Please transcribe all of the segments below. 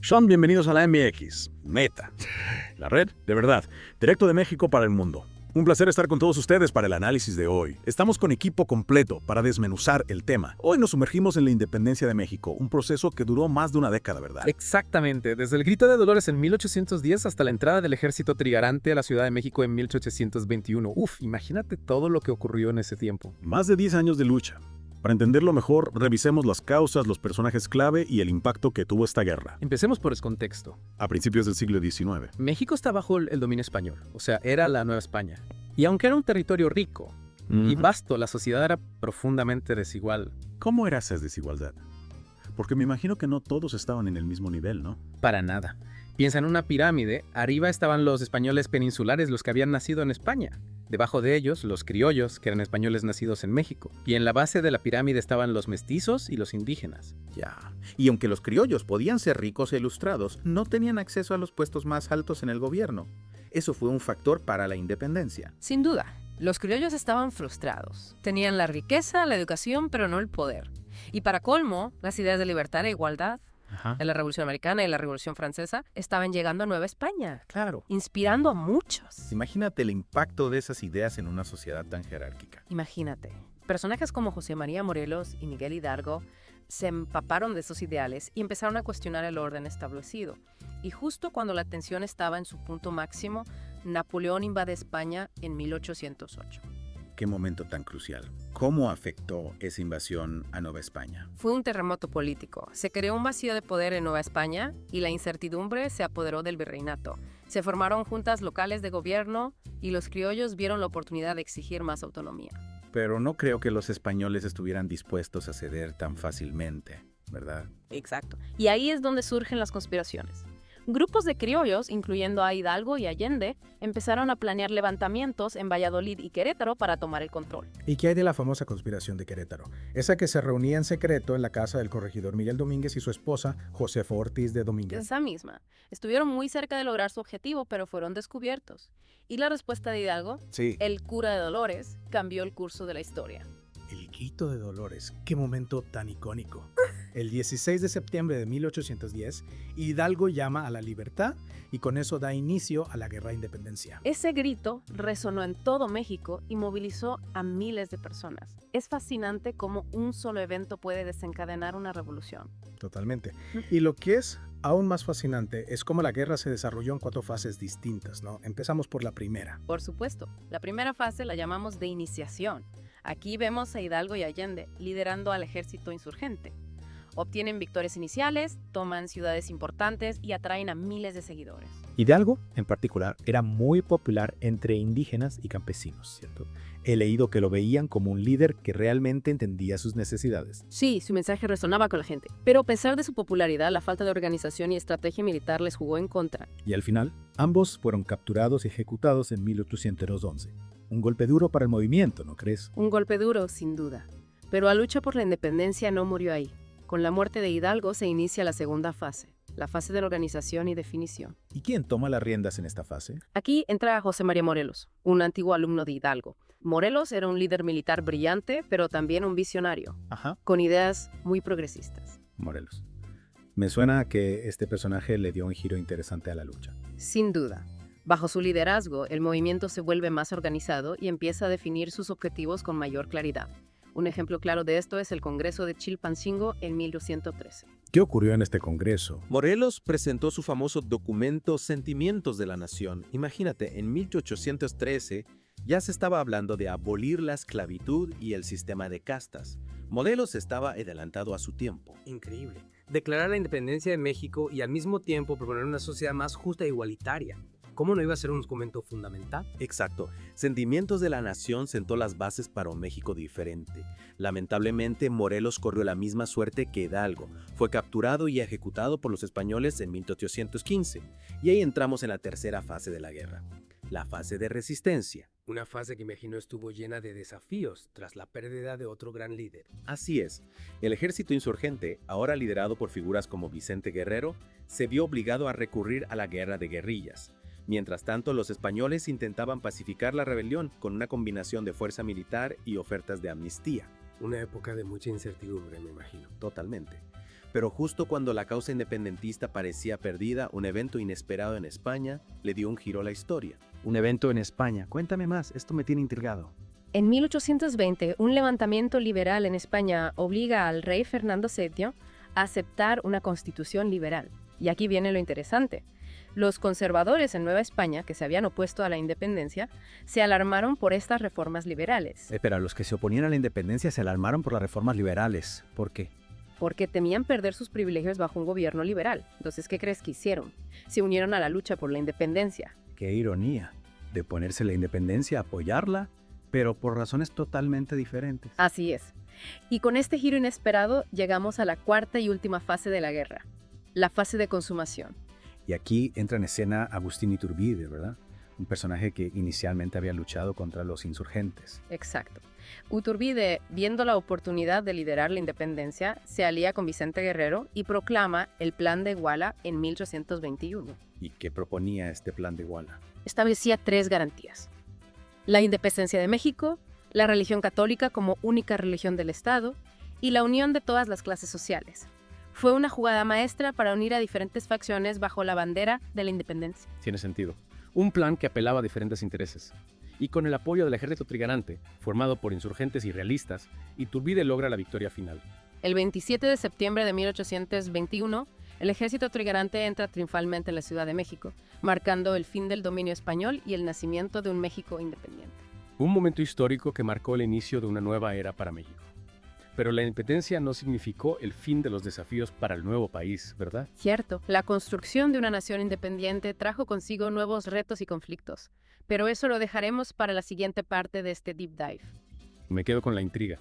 Sean, bienvenidos a la MX, Meta, la red, de verdad, directo de México para el mundo. Un placer estar con todos ustedes para el análisis de hoy. Estamos con equipo completo para desmenuzar el tema. Hoy nos sumergimos en la independencia de México, un proceso que duró más de una década, ¿verdad? Exactamente, desde el Grito de Dolores en 1810 hasta la entrada del ejército trigarante a la Ciudad de México en 1821. Imagínate todo lo que ocurrió en ese tiempo. Más de 10 años de lucha. Para entenderlo mejor, revisemos las causas, los personajes clave y el impacto que tuvo esta guerra. Empecemos por el contexto. A principios del siglo XIX. México está bajo el dominio español, o sea, era la Nueva España. Y aunque era un territorio rico y vasto, la sociedad era profundamente desigual. ¿Cómo era esa desigualdad? Porque me imagino que no todos estaban en el mismo nivel, ¿no? Para nada. Piensa en una pirámide, arriba estaban los españoles peninsulares, los que habían nacido en España. Debajo de ellos, los criollos, que eran españoles nacidos en México. Y en la base de la pirámide estaban los mestizos y los indígenas. Ya. Y aunque los criollos podían ser ricos e ilustrados, no tenían acceso a los puestos más altos en el gobierno. Eso fue un factor para la independencia. Sin duda, los criollos estaban frustrados. Tenían la riqueza, la educación, pero no el poder. Y para colmo, las ideas de libertad e igualdad de la Revolución Americana y la Revolución Francesa estaban llegando a Nueva España. Claro. Inspirando a muchos. Imagínate el impacto de esas ideas en una sociedad tan jerárquica. Imagínate. Personajes como José María Morelos y Miguel Hidalgo se empaparon de esos ideales y empezaron a cuestionar el orden establecido. Y justo cuando la tensión estaba en su punto máximo, Napoleón invade España en 1808. Qué momento tan crucial. ¿Cómo afectó esa invasión a Nueva España? Fue un terremoto político. Se creó un vacío de poder en Nueva España y la incertidumbre se apoderó del virreinato. Se formaron juntas locales de gobierno y los criollos vieron la oportunidad de exigir más autonomía. Pero no creo que los españoles estuvieran dispuestos a ceder tan fácilmente, ¿verdad? Exacto. Y ahí es donde surgen las conspiraciones. Grupos de criollos, incluyendo a Hidalgo y Allende, empezaron a planear levantamientos en Valladolid y Querétaro para tomar el control. ¿Y qué hay de la famosa conspiración de Querétaro? Esa que se reunía en secreto en la casa del corregidor Miguel Domínguez y su esposa, Josefa Ortiz de Domínguez. Esa misma. Estuvieron muy cerca de lograr su objetivo, pero fueron descubiertos. Y la respuesta de Hidalgo, Sí. el cura de Dolores, cambió el curso de la historia. El Grito de Dolores, qué momento tan icónico. El 16 de septiembre de 1810, Hidalgo llama a la libertad y con eso da inicio a la Guerra de Independencia. Ese grito resonó en todo México y movilizó a miles de personas. Es fascinante cómo un solo evento puede desencadenar una revolución. Totalmente. Y lo que es aún más fascinante es cómo la guerra se desarrolló en 4 fases distintas, ¿no? Empezamos por la primera. Por supuesto, la primera fase la llamamos de iniciación. Aquí vemos a Hidalgo y Allende liderando al ejército insurgente. Obtienen victorias iniciales, toman ciudades importantes y atraen a miles de seguidores. Hidalgo, en particular, era muy popular entre indígenas y campesinos, ¿cierto? He leído que lo veían como un líder que realmente entendía sus necesidades. Sí, su mensaje resonaba con la gente. Pero a pesar de su popularidad, la falta de organización y estrategia militar les jugó en contra. Y al final, ambos fueron capturados y ejecutados en 1811. Un golpe duro para el movimiento, ¿no crees? Un golpe duro, sin duda. Pero la lucha por la independencia no murió ahí. Con la muerte de Hidalgo se inicia la segunda fase, la fase de la organización y definición. ¿Y quién toma las riendas en esta fase? Aquí entra José María Morelos, un antiguo alumno de Hidalgo. Morelos era un líder militar brillante, pero también un visionario, con ideas muy progresistas. Morelos. Me suena que este personaje le dio un giro interesante a la lucha. Sin duda. Bajo su liderazgo, el movimiento se vuelve más organizado y empieza a definir sus objetivos con mayor claridad. Un ejemplo claro de esto es el Congreso de Chilpancingo en 1213. ¿Qué ocurrió en este congreso? Morelos presentó su famoso documento Sentimientos de la Nación. Imagínate, en 1813 ya se estaba hablando de abolir la esclavitud y el sistema de castas. Morelos estaba adelantado a su tiempo. Increíble. Declarar la independencia de México y al mismo tiempo proponer una sociedad más justa e igualitaria. ¿Cómo no iba a ser un documento fundamental? Exacto. Sentimientos de la Nación sentó las bases para un México diferente. Lamentablemente, Morelos corrió la misma suerte que Hidalgo. Fue capturado y ejecutado por los españoles en 1815. Y ahí entramos en la tercera fase de la guerra, la fase de resistencia. Una fase que imagino estuvo llena de desafíos tras la pérdida de otro gran líder. Así es. El ejército insurgente, ahora liderado por figuras como Vicente Guerrero, se vio obligado a recurrir a la guerra de guerrillas. Mientras tanto, los españoles intentaban pacificar la rebelión con una combinación de fuerza militar y ofertas de amnistía. Una época de mucha incertidumbre, me imagino. Totalmente. Pero justo cuando la causa independentista parecía perdida, un evento inesperado en España le dio un giro a la historia. Un evento en España. Cuéntame más, esto me tiene intrigado. En 1820, un levantamiento liberal en España obliga al rey Fernando VII a aceptar una constitución liberal. Y aquí viene lo interesante. Los conservadores en Nueva España, que se habían opuesto a la independencia, se alarmaron por estas reformas liberales. Pero los que se oponían a la independencia se alarmaron por las reformas liberales. ¿Por qué? Porque temían perder sus privilegios bajo un gobierno liberal. Entonces, ¿qué crees que hicieron? Se unieron a la lucha por la independencia. Qué ironía. De oponerse a la independencia, apoyarla, pero por razones totalmente diferentes. Así es. Y con este giro inesperado llegamos a la cuarta y última fase de la guerra, la fase de consumación. Y aquí entra en escena Agustín Iturbide, ¿verdad? Un personaje que inicialmente había luchado contra los insurgentes. Exacto. Iturbide, viendo la oportunidad de liderar la independencia, se alía con Vicente Guerrero y proclama el Plan de Iguala en 1821. ¿Y qué proponía este plan de Iguala? Establecía 3 garantías: la independencia de México, la religión católica como única religión del Estado y la unión de todas las clases sociales. Fue una jugada maestra para unir a diferentes facciones bajo la bandera de la independencia. Tiene sentido. Un plan que apelaba a diferentes intereses. Y con el apoyo del ejército trigarante, formado por insurgentes y realistas, Iturbide logra la victoria final. El 27 de septiembre de 1821, el ejército trigarante entra triunfalmente en la Ciudad de México, marcando el fin del dominio español y el nacimiento de un México independiente. Un momento histórico que marcó el inicio de una nueva era para México. Pero la independencia no significó el fin de los desafíos para el nuevo país, ¿verdad? Cierto, la construcción de una nación independiente trajo consigo nuevos retos y conflictos, pero eso lo dejaremos para la siguiente parte de este Deep Dive. Me quedo con la intriga.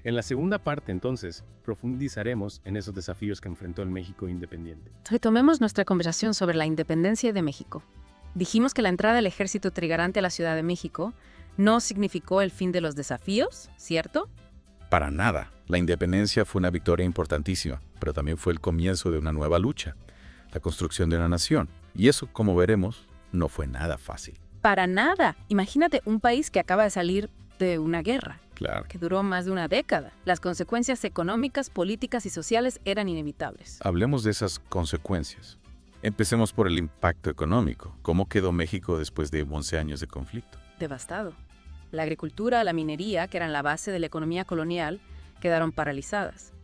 En la segunda parte, entonces, profundizaremos en esos desafíos que enfrentó el México independiente. Retomemos nuestra conversación sobre la independencia de México. Dijimos que la entrada del ejército trigarante a la Ciudad de México no significó el fin de los desafíos, ¿cierto? Para nada. La independencia fue una victoria importantísima, pero también fue el comienzo de una nueva lucha, la construcción de una nación. Y eso, como veremos, no fue nada fácil. Para nada. Imagínate un país que acaba de salir de una guerra, Claro. que duró más de una década. Las consecuencias económicas, políticas y sociales eran inevitables. Hablemos de esas consecuencias. Empecemos por el impacto económico. ¿Cómo quedó México después de 11 años de conflicto? Devastado. La agricultura, la minería, que eran la base de la economía colonial, quedaron paralizadas.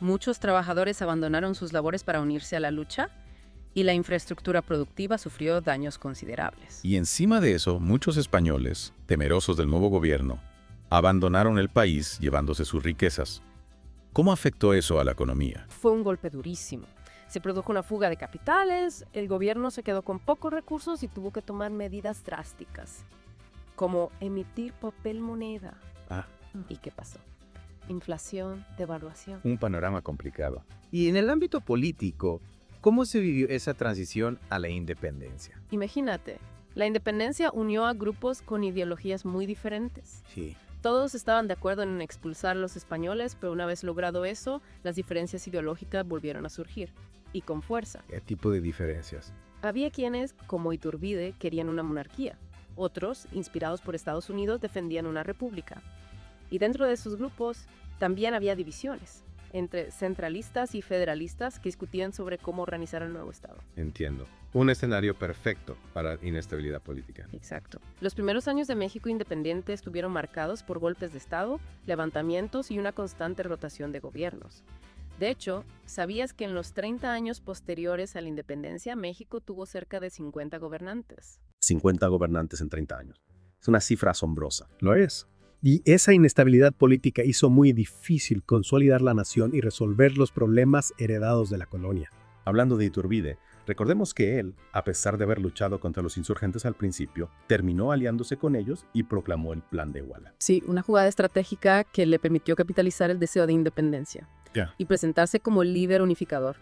Muchos trabajadores abandonaron sus labores para unirse a la lucha y la infraestructura productiva sufrió daños considerables. Y encima de eso, muchos españoles, temerosos del nuevo gobierno, abandonaron el país llevándose sus riquezas. ¿Cómo afectó eso a la economía? Fue un golpe durísimo. Se produjo una fuga de capitales, el gobierno se quedó con pocos recursos y tuvo que tomar medidas drásticas, como emitir papel moneda. ¿Y qué pasó? Inflación, devaluación. Un panorama complicado. Y en el ámbito político, ¿cómo se vivió esa transición a la independencia? Imagínate, la independencia unió a grupos con ideologías muy diferentes. Sí. Todos estaban de acuerdo en expulsar a los españoles, pero una vez logrado eso, las diferencias ideológicas volvieron a surgir, y con fuerza. ¿Qué tipo de diferencias? Había quienes, como Iturbide, querían una monarquía. Otros, inspirados por Estados Unidos, defendían una república. Y dentro de esos grupos también había divisiones entre centralistas y federalistas que discutían sobre cómo organizar el nuevo Estado. Entiendo. Un escenario perfecto para inestabilidad política. Exacto. Los primeros años de México independiente estuvieron marcados por golpes de Estado, levantamientos y una constante rotación de gobiernos. De hecho, ¿sabías que en los 30 años posteriores a la independencia, México tuvo cerca de 50 gobernantes? 50 gobernantes en 30 años. Es una cifra asombrosa. Lo es. Y esa inestabilidad política hizo muy difícil consolidar la nación y resolver los problemas heredados de la colonia. Hablando de Iturbide, recordemos que él, a pesar de haber luchado contra los insurgentes al principio, terminó aliándose con ellos y proclamó el Plan de Iguala. Sí, una jugada estratégica que le permitió capitalizar el deseo de independencia y presentarse como el líder unificador.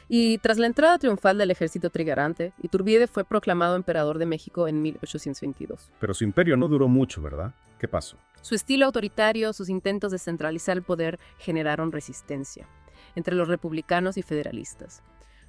Y tras la entrada triunfal del ejército trigarante, Iturbide fue proclamado emperador de México en 1822. Pero su imperio no duró mucho, ¿verdad? ¿Qué pasó? Su estilo autoritario, sus intentos de centralizar el poder generaron resistencia entre los republicanos y federalistas.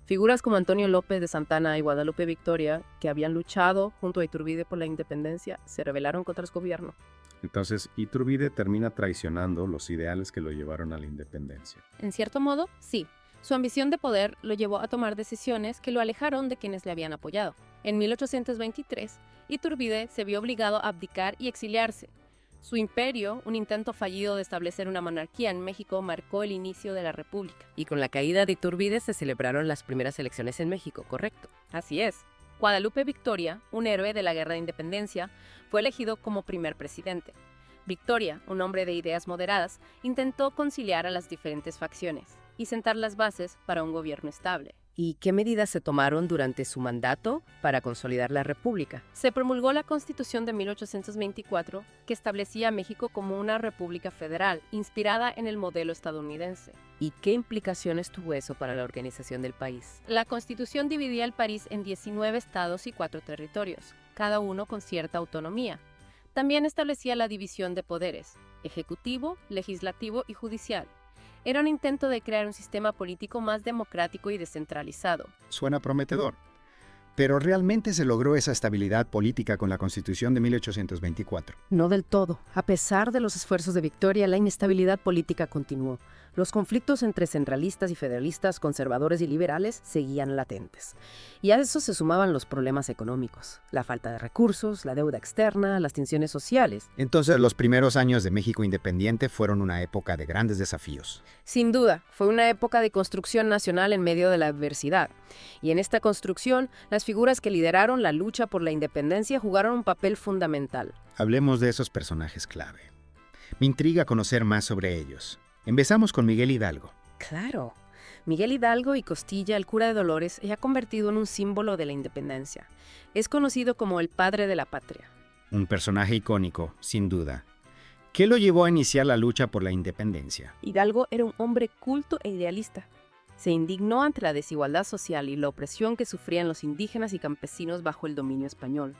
Figuras como Antonio López de Santana y Guadalupe Victoria, que habían luchado junto a Iturbide por la independencia, se rebelaron contra el gobierno. Entonces, Iturbide termina traicionando los ideales que lo llevaron a la independencia. En cierto modo, sí. Su ambición de poder lo llevó a tomar decisiones que lo alejaron de quienes le habían apoyado. En 1823, Iturbide se vio obligado a abdicar y exiliarse. Su imperio, un intento fallido de establecer una monarquía en México, marcó el inicio de la República. Y con la caída de Iturbide se celebraron las primeras elecciones en México, ¿correcto? Así es. Guadalupe Victoria, un héroe de la Guerra de Independencia, fue elegido como primer presidente. Victoria, un hombre de ideas moderadas, intentó conciliar a las diferentes facciones y sentar las bases para un gobierno estable. ¿Y qué medidas se tomaron durante su mandato para consolidar la República? Se promulgó la Constitución de 1824, que establecía a México como una república federal, inspirada en el modelo estadounidense. ¿Y qué implicaciones tuvo eso para la organización del país? La Constitución dividía el país en 19 estados y 4 territorios, cada uno con cierta autonomía. También establecía la división de poderes, ejecutivo, legislativo y judicial. Era un intento de crear un sistema político más democrático y descentralizado. Suena prometedor. Pero ¿realmente se logró esa estabilidad política con la Constitución de 1824? No del todo. A pesar de los esfuerzos de Victoria, la inestabilidad política continuó. Los conflictos entre centralistas y federalistas, conservadores y liberales, seguían latentes. Y a eso se sumaban los problemas económicos, la falta de recursos, la deuda externa, las tensiones sociales. Entonces, los primeros años de México independiente fueron una época de grandes desafíos. Sin duda, fue una época de construcción nacional en medio de la adversidad. Y en esta construcción, las figuras que lideraron la lucha por la independencia jugaron un papel fundamental. Hablemos de esos personajes clave. Me intriga conocer más sobre ellos. Empezamos con Miguel Hidalgo. Claro. Miguel Hidalgo y Costilla, el cura de Dolores, se ha convertido en un símbolo de la independencia. Es conocido como el padre de la patria. Un personaje icónico, sin duda. ¿Qué lo llevó a iniciar la lucha por la independencia? Hidalgo era un hombre culto e idealista. Se indignó ante la desigualdad social y la opresión que sufrían los indígenas y campesinos bajo el dominio español.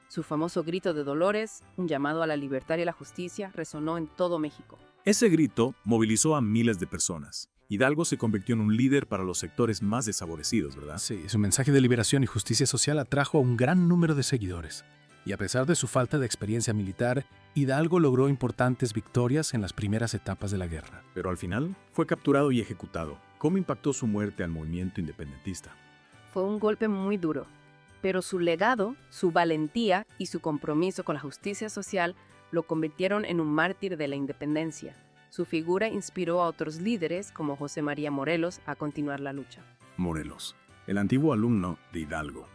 Su famoso grito de Dolores, un llamado a la libertad y a la justicia, resonó en todo México. Ese grito movilizó a miles de personas. Hidalgo se convirtió en un líder para los sectores más desfavorecidos, ¿verdad? Sí, su mensaje de liberación y justicia social atrajo a un gran número de seguidores. Y a pesar de su falta de experiencia militar, Hidalgo logró importantes victorias en las primeras etapas de la guerra. Pero al final fue capturado y ejecutado. ¿Cómo impactó su muerte al movimiento independentista? Fue un golpe muy duro, pero su legado, su valentía y su compromiso con la justicia social lo convirtieron en un mártir de la independencia. Su figura inspiró a otros líderes como José María Morelos a continuar la lucha. Morelos, el antiguo alumno de Hidalgo.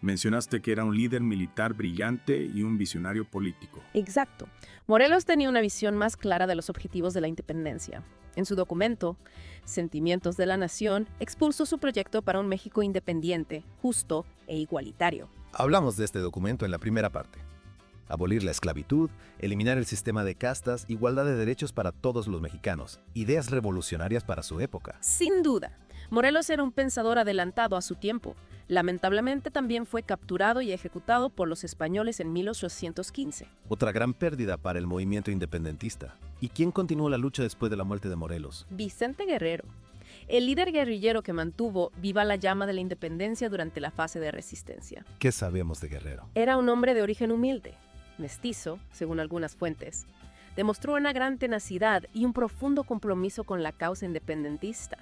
Mencionaste que era un líder militar brillante y un visionario político. Exacto. Morelos tenía una visión más clara de los objetivos de la independencia. En su documento, Sentimientos de la Nación, expuso su proyecto para un México independiente, justo e igualitario. Hablamos de este documento en la primera parte. Abolir la esclavitud, eliminar el sistema de castas, igualdad de derechos para todos los mexicanos, ideas revolucionarias para su época. Sin duda, Morelos era un pensador adelantado a su tiempo. Lamentablemente también fue capturado y ejecutado por los españoles en 1815. Otra gran pérdida para el movimiento independentista. ¿Y quién continuó la lucha después de la muerte de Morelos? Vicente Guerrero, el líder guerrillero que mantuvo viva la llama de la independencia durante la fase de resistencia. ¿Qué sabemos de Guerrero? Era un hombre de origen humilde, mestizo, según algunas fuentes. Demostró una gran tenacidad y un profundo compromiso con la causa independentista.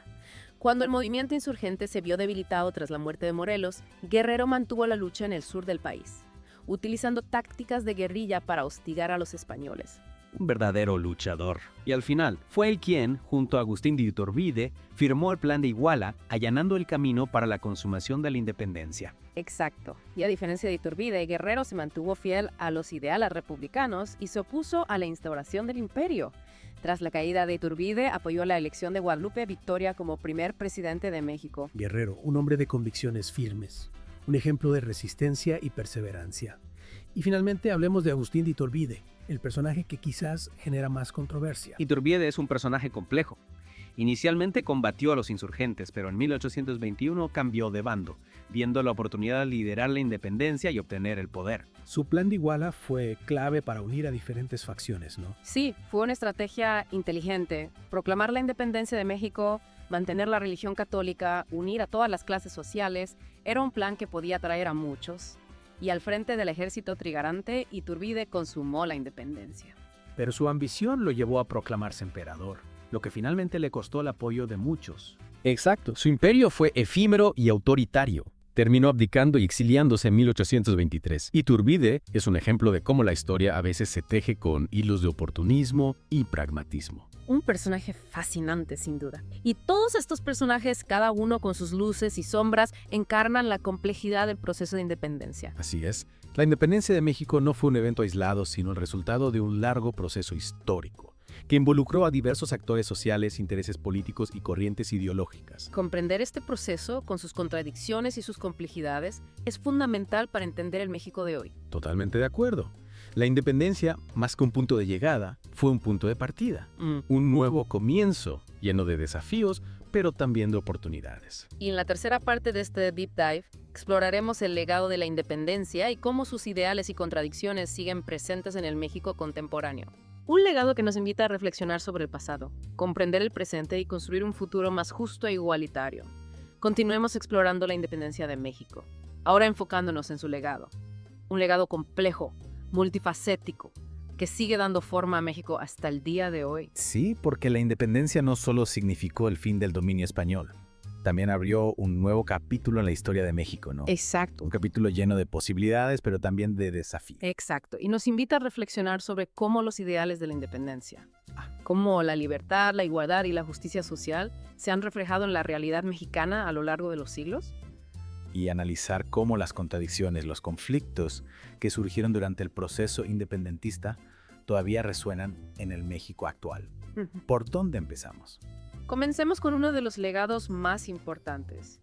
Cuando el movimiento insurgente se vio debilitado tras la muerte de Morelos, Guerrero mantuvo la lucha en el sur del país, utilizando tácticas de guerrilla para hostigar a los españoles. Un verdadero luchador. Y al final, fue él quien, junto a Agustín de Iturbide, firmó el Plan de Iguala, allanando el camino para la consumación de la independencia. Exacto. Y a diferencia de Iturbide, Guerrero se mantuvo fiel a los ideales republicanos y se opuso a la instauración del imperio. Tras la caída de Iturbide, apoyó la elección de Guadalupe Victoria como primer presidente de México. Guerrero, un hombre de convicciones firmes, un ejemplo de resistencia y perseverancia. Y finalmente hablemos de Agustín de Iturbide, el personaje que quizás genera más controversia. Iturbide es un personaje complejo. Inicialmente combatió a los insurgentes, pero en 1821 cambió de bando, viendo la oportunidad de liderar la independencia y obtener el poder. Su plan de Iguala fue clave para unir a diferentes facciones, ¿no? Sí, fue una estrategia inteligente. Proclamar la independencia de México, mantener la religión católica, unir a todas las clases sociales, era un plan que podía atraer a muchos. Y al frente del ejército trigarante, Iturbide consumó la independencia. Pero su ambición lo llevó a proclamarse emperador, lo que finalmente le costó el apoyo de muchos. Exacto, su imperio fue efímero y autoritario. Terminó abdicando y exiliándose en 1823. Iturbide es un ejemplo de cómo la historia a veces se teje con hilos de oportunismo y pragmatismo. Un personaje fascinante, sin duda. Y todos estos personajes, cada uno con sus luces y sombras, encarnan la complejidad del proceso de independencia. Así es. La independencia de México no fue un evento aislado, sino el resultado de un largo proceso histórico, que involucró a diversos actores sociales, intereses políticos y corrientes ideológicas. Comprender este proceso, con sus contradicciones y sus complejidades, es fundamental para entender el México de hoy. Totalmente de acuerdo. La independencia, más que un punto de llegada, fue un punto de partida. Un nuevo comienzo, lleno de desafíos, pero también de oportunidades. Y en la tercera parte de este Deep Dive, exploraremos el legado de la independencia y cómo sus ideales y contradicciones siguen presentes en el México contemporáneo. Un legado que nos invita a reflexionar sobre el pasado, comprender el presente y construir un futuro más justo e igualitario. Continuemos explorando la independencia de México, ahora enfocándonos en su legado. Un legado complejo, multifacético, que sigue dando forma a México hasta el día de hoy. Sí, porque la independencia no solo significó el fin del dominio español, también abrió un nuevo capítulo en la historia de México, ¿no? Exacto. Un capítulo lleno de posibilidades, pero también de desafíos. Exacto. Y nos invita a reflexionar sobre cómo los ideales de la independencia, cómo la libertad, la igualdad y la justicia social se han reflejado en la realidad mexicana a lo largo de los siglos. Y analizar cómo las contradicciones, los conflictos que surgieron durante el proceso independentista todavía resuenan en el México actual. ¿Por dónde empezamos? Comencemos con uno de los legados más importantes,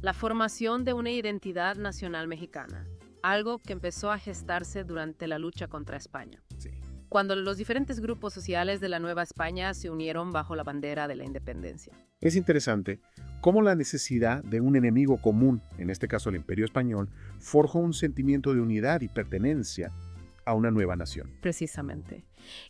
la formación de una identidad nacional mexicana, algo que empezó a gestarse durante la lucha contra España. Sí. Cuando los diferentes grupos sociales de la Nueva España se unieron bajo la bandera de la independencia. Es interesante cómo la necesidad de un enemigo común, en este caso el Imperio Español, forjó un sentimiento de unidad y pertenencia a una nueva nación. Precisamente.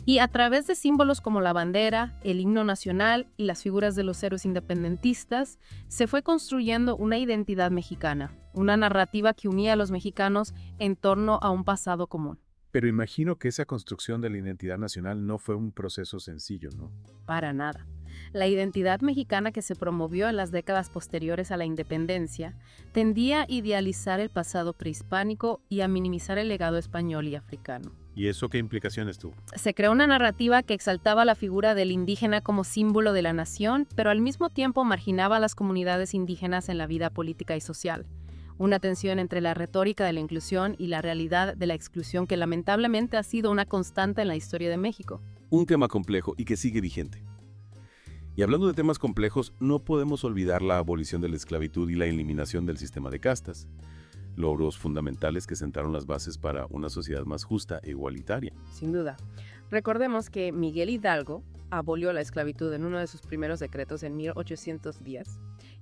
Y a través de símbolos como la bandera, el himno nacional y las figuras de los héroes independentistas, se fue construyendo una identidad mexicana, una narrativa que unía a los mexicanos en torno a un pasado común. Pero imagino que esa construcción de la identidad nacional no fue un proceso sencillo, ¿no? Para nada. La identidad mexicana que se promovió en las décadas posteriores a la independencia tendía a idealizar el pasado prehispánico y a minimizar el legado español y africano. ¿Y eso qué implicaciones tuvo? Se creó una narrativa que exaltaba la figura del indígena como símbolo de la nación, pero al mismo tiempo marginaba a las comunidades indígenas en la vida política y social. Una tensión entre la retórica de la inclusión y la realidad de la exclusión que lamentablemente ha sido una constante en la historia de México. Un tema complejo y que sigue vigente. Y hablando de temas complejos, no podemos olvidar la abolición de la esclavitud y la eliminación del sistema de castas, logros fundamentales que sentaron las bases para una sociedad más justa e igualitaria. Sin duda. Recordemos que Miguel Hidalgo abolió la esclavitud en uno de sus primeros decretos en 1810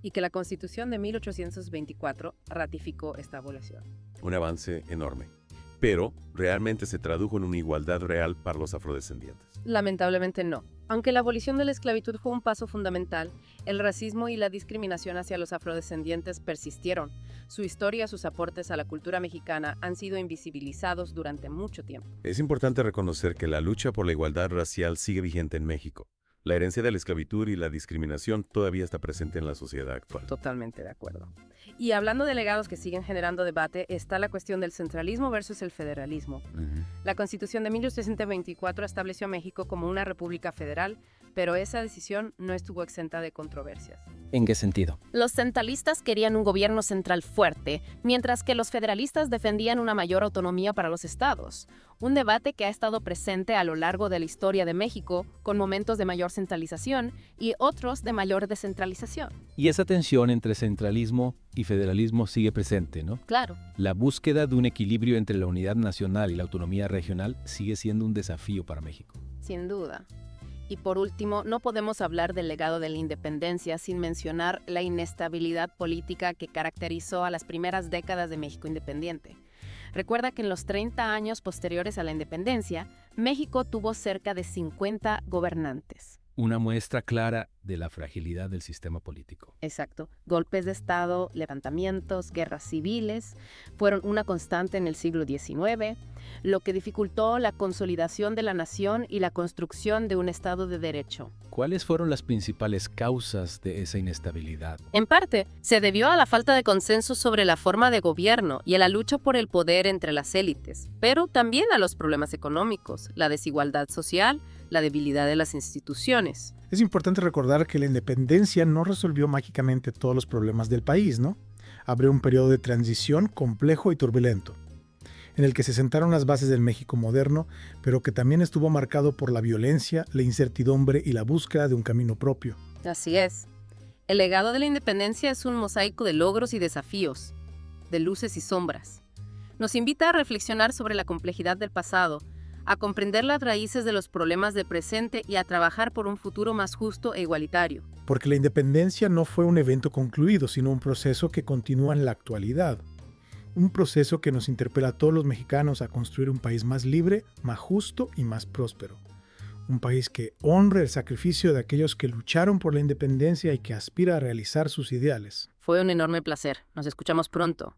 y que la Constitución de 1824 ratificó esta abolición. Un avance enorme, pero realmente se tradujo en una igualdad real para los afrodescendientes. Lamentablemente no. Aunque la abolición de la esclavitud fue un paso fundamental, el racismo y la discriminación hacia los afrodescendientes persistieron. Su historia y sus aportes a la cultura mexicana han sido invisibilizados durante mucho tiempo. Es importante reconocer que la lucha por la igualdad racial sigue vigente en México. La herencia de la esclavitud y la discriminación todavía está presente en la sociedad actual. Totalmente de acuerdo. Y hablando de legados que siguen generando debate, está la cuestión del centralismo versus el federalismo. La Constitución de 1824 estableció a México como una república federal, pero esa decisión no estuvo exenta de controversias. ¿En qué sentido? Los centralistas querían un gobierno central fuerte, mientras que los federalistas defendían una mayor autonomía para los estados. Un debate que ha estado presente a lo largo de la historia de México, con momentos de mayor centralización y otros de mayor descentralización. Y esa tensión entre centralismo y federalismo sigue presente, ¿no? Claro. La búsqueda de un equilibrio entre la unidad nacional y la autonomía regional sigue siendo un desafío para México. Sin duda. Y por último, no podemos hablar del legado de la independencia sin mencionar la inestabilidad política que caracterizó a las primeras décadas de México independiente. Recuerda que en los 30 años posteriores a la independencia, México tuvo cerca de 50 gobernantes. Una muestra clara de la fragilidad del sistema político. Exacto. Golpes de Estado, levantamientos, guerras civiles fueron una constante en el siglo XIX, lo que dificultó la consolidación de la nación y la construcción de un Estado de Derecho. ¿Cuáles fueron las principales causas de esa inestabilidad? En parte, se debió a la falta de consenso sobre la forma de gobierno y a la lucha por el poder entre las élites, pero también a los problemas económicos, la desigualdad social, la debilidad de las instituciones. Es importante recordar que la independencia no resolvió mágicamente todos los problemas del país, ¿no? Abrió un periodo de transición complejo y turbulento, en el que se sentaron las bases del México moderno, pero que también estuvo marcado por la violencia, la incertidumbre y la búsqueda de un camino propio. Así es. El legado de la independencia es un mosaico de logros y desafíos, de luces y sombras. Nos invita a reflexionar sobre la complejidad del pasado, a comprender las raíces de los problemas del presente y a trabajar por un futuro más justo e igualitario. Porque la independencia no fue un evento concluido, sino un proceso que continúa en la actualidad. Un proceso que nos interpela a todos los mexicanos a construir un país más libre, más justo y más próspero. Un país que honre el sacrificio de aquellos que lucharon por la independencia y que aspira a realizar sus ideales. Fue un enorme placer. Nos escuchamos pronto.